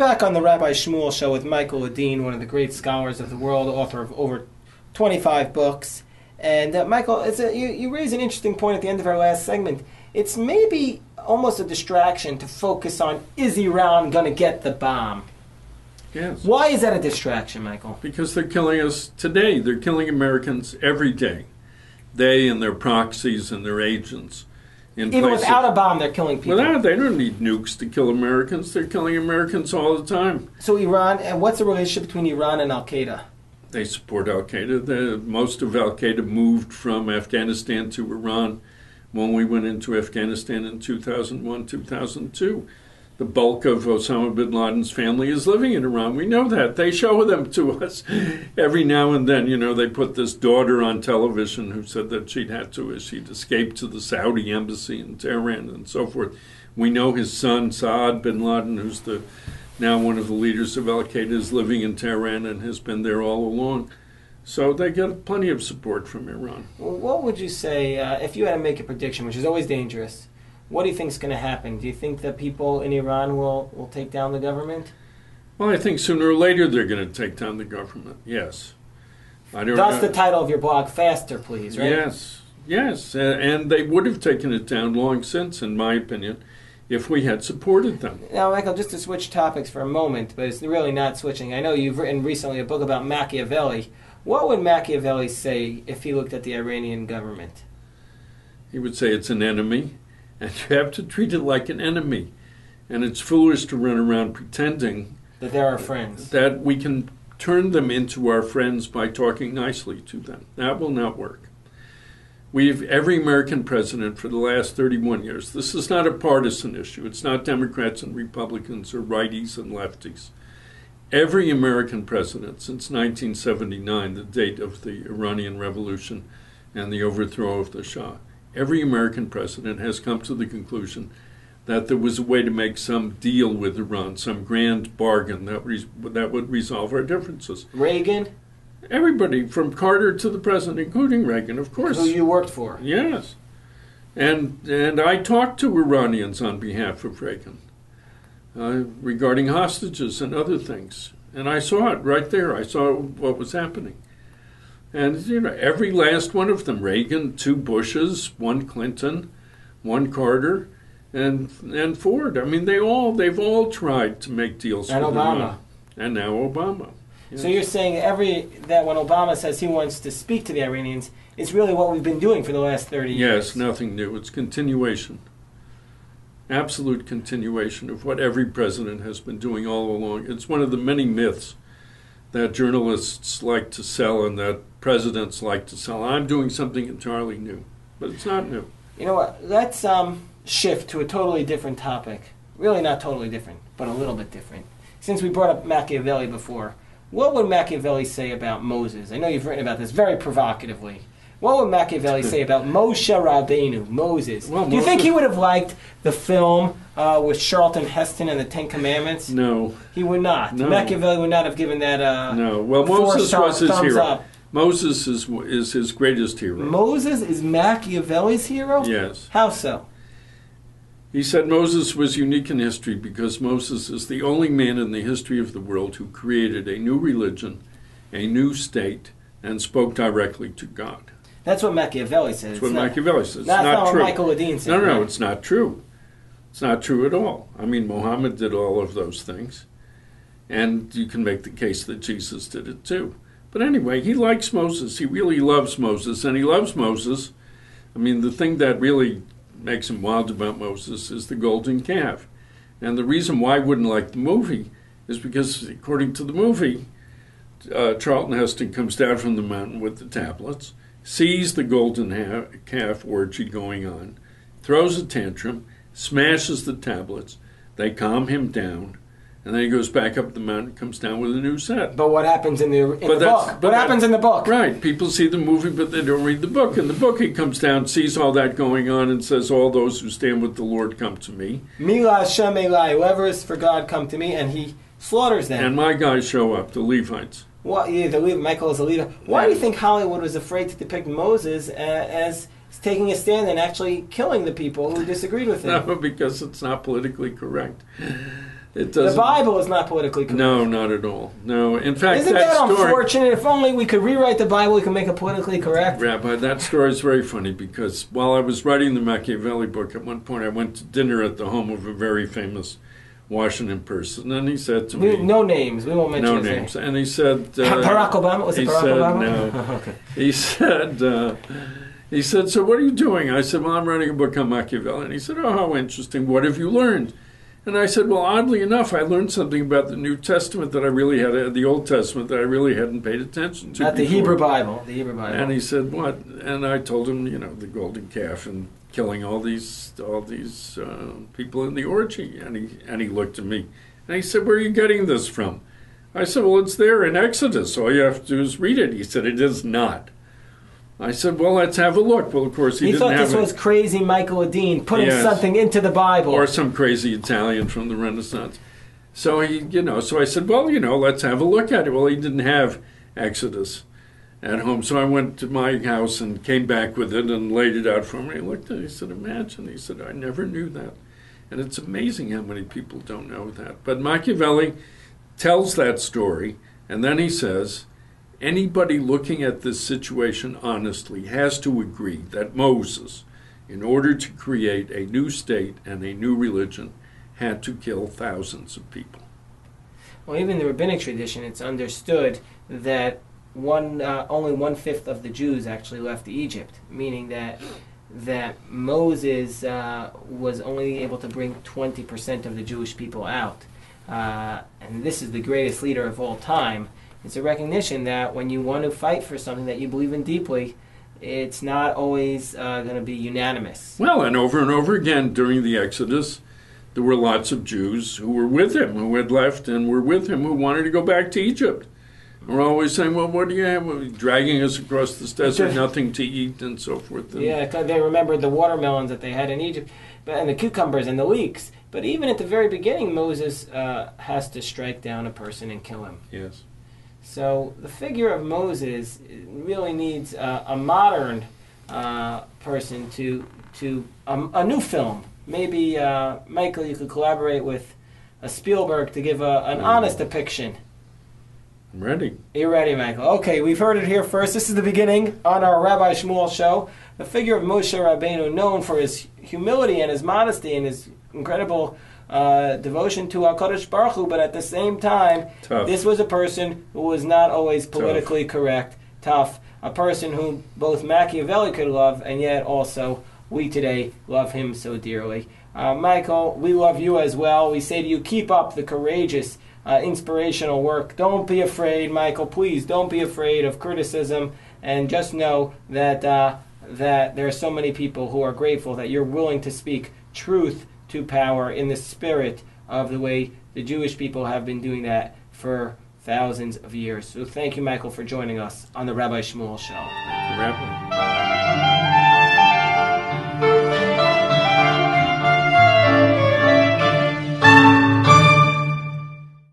back on the Rabbi Shmuel Show with Michael Ledeen, one of the great scholars of the world, author of over 25 books. And Michael, you raise an interesting point at the end of our last segment. It's maybe almost a distraction to focus on, is Iran going to get the bomb? Yes. Why is that a distraction, Michael? Because they're killing us today. They're killing Americans every day. They and their proxies and their agents. Even without a bomb, they're killing people. They don't need nukes to kill Americans. They're killing Americans all the time. So Iran, and what's the relationship between Iran and Al-Qaeda? They support Al-Qaeda. Most of Al-Qaeda moved from Afghanistan to Iran when we went into Afghanistan in 2001, 2002. The bulk of Osama bin Laden's family is living in Iran. We know that. They show them to us every now and then. You know, they put this daughter on television who said that she'd escaped to the Saudi embassy in Tehran and so forth. We know his son, Saad bin Laden, who's now one of the leaders of Al-Qaeda, is living in Tehran and has been there all along. So they get plenty of support from Iran. Well, what would you say, if you had to make a prediction, which is always dangerous, what do you think is going to happen? Do you think that people in Iran will take down the government? Well, I think sooner or later they're going to take down the government, yes. That's the title of your blog, Faster, Please, right? Yes. And they would have taken it down long since, in my opinion, if we had supported them. Now, Michael, just to switch topics for a moment, but it's really not switching. I know you've written recently a book about Machiavelli. What would Machiavelli say if he looked at the Iranian government? He would say it's an enemy. And you have to treat it like an enemy. And it's foolish to run around pretending that they're our friends. That we can turn them into our friends by talking nicely to them. That will not work. Every American president for the last 31 years, this is not a partisan issue. It's not Democrats and Republicans or righties and lefties. Every American president since 1979, the date of the Iranian Revolution and the overthrow of the Shah, every American president has come to the conclusion that there was a way to make some deal with Iran, some grand bargain that would resolve our differences. Reagan? Everybody, from Carter to the present, including Reagan, of course. Who you worked for. Yes. And I talked to Iranians on behalf of Reagan regarding hostages and other things. And I saw it right there. I saw what was happening. And, you know, every last one of them, Reagan, 2 Bushes, 1 Clinton, 1 Carter, and Ford. I mean, they've all tried to make deals and with Obama. Iran. And now Obama. Yes. So you're saying that when Obama says he wants to speak to the Iranians, it's really what we've been doing for the last 30 years. Yes, nothing new. It's continuation. Absolute continuation of what every president has been doing all along. It's one of the many myths that journalists like to sell and that presidents like to sell. I'm doing something entirely new, but it's not new. You know what? Let's shift to a totally different topic. Really not totally different, but a little bit different. Since we brought up Machiavelli before, what would Machiavelli say about Moses? I know you've written about this very provocatively. What would Machiavelli say about Moshe Rabbeinu, Moses? Well, do you think he would have liked the film with Charlton Heston and the Ten Commandments? No. He would not. No. Machiavelli would not have given that no. Well, Moses was his hero. Up. Moses is his greatest hero. Moses is Machiavelli's hero? Yes. How so? He said Moses was unique in history because Moses is the only man in the history of the world who created a new religion, a new state, and spoke directly to God. That's what Machiavelli says. That's what Machiavelli says. It's That's not what true. Michael Ledeen said. No, right? it's not true. It's not true at all. I mean, Muhammad did all of those things, and you can make the case that Jesus did it too. But anyway, he likes Moses. He really loves Moses, and he loves Moses. I mean, the thing that really makes him wild about Moses is the golden calf. And the reason why I wouldn't like the movie is because, according to the movie, Charlton Heston comes down from the mountain with the tablets, sees the golden calf orgy going on, throws a tantrum, smashes the tablets, they calm him down, and then he goes back up the mountain, comes down with a new set. But what happens in the book? What happens in the book? Right. People see the movie, but they don't read the book. In the book, he comes down, sees all that going on, and says, all those who stand with the Lord come to me. Mila Hashem Elai, whoever is for God, come to me, and he slaughters them. And my guys show up, the Levites. Michael is a leader. Why do you think Hollywood was afraid to depict Moses as taking a stand and actually killing the people who disagreed with him? No, because it's not politically correct. It The doesn't. Bible is not politically correct. No, not at all. No, in fact, Isn't that story, unfortunate? If only we could rewrite the Bible, we could make it politically correct. Rabbi, that story is very funny because while I was writing the Machiavelli book, at one point I went to dinner at the home of a very famous Washington person, and he said to me, No names. We won't mention no his name. names, and he said, Barack Obama? Was it he Barack said, Obama? No. Okay. He said, so what are you doing? I said, well, I'm writing a book on Machiavelli. And he said, oh, how interesting. What have you learned? And I said, well, oddly enough, I learned something about the New Testament that I really had, the Old Testament that I really hadn't paid attention to Not the before. Hebrew Bible. The Hebrew Bible. And he said, what? And I told him, the golden calf and killing all these people in the orgy. And he looked at me and he said, where are you getting this from? I said, well, it's there in Exodus. All you have to do is read it. He said, it is not. I said, well, let's have a look. Well, of course, he didn't thought have this was crazy Michael Ledeen putting something into the Bible. Or some crazy Italian from the Renaissance. So so I said, well, let's have a look at it. Well, he didn't have Exodus at home. So I went to my house and came back with it and laid it out for me. He looked at it. He said, imagine. He said, I never knew that. And it's amazing how many people don't know that. But Machiavelli tells that story, and then he says, anybody looking at this situation honestly has to agree that Moses, in order to create a new state and a new religion, had to kill thousands of people. Well, even in the rabbinic tradition, it's understood that only 1/5 of the Jews actually left Egypt, meaning that Moses was only able to bring 20% of the Jewish people out. And this is the greatest leader of all time. It's a recognition that when you want to fight for something that you believe in deeply, it's not always going to be unanimous. Well, and over again during the Exodus, there were lots of Jews who were with him, who had left and were with him, who wanted to go back to Egypt. And we're always saying, well, what do you have? Well, dragging us across this desert, nothing to eat, and so forth. And yeah, they remembered the watermelons that they had in Egypt, and the cucumbers and the leeks. But even at the very beginning, Moses has to strike down a person and kill him. Yes. So the figure of Moses really needs a modern person to a new film. Maybe, Michael, you could collaborate with Spielberg to give an honest depiction. I'm ready. You're ready, Michael. Okay, we've heard it here first. This is the beginning on our Rabbi Shmuel show. The figure of Moshe Rabbeinu, known for his humility and his modesty and his incredible devotion to HaKadosh Baruch Hu, but at the same time, this was a person who was not always politically correct, tough, a person who both Machiavelli could love, and yet also we today love him so dearly. Michael, we love you as well. We say to you, keep up the courageous, inspirational work. Don't be afraid, Michael. Please don't be afraid of criticism, and just know that there are so many people who are grateful that you're willing to speak truth to power in the spirit of the way the Jewish people have been doing that for thousands of years. So thank you, Michael, for joining us on the Rabbi Shmuel Show. Rabbi.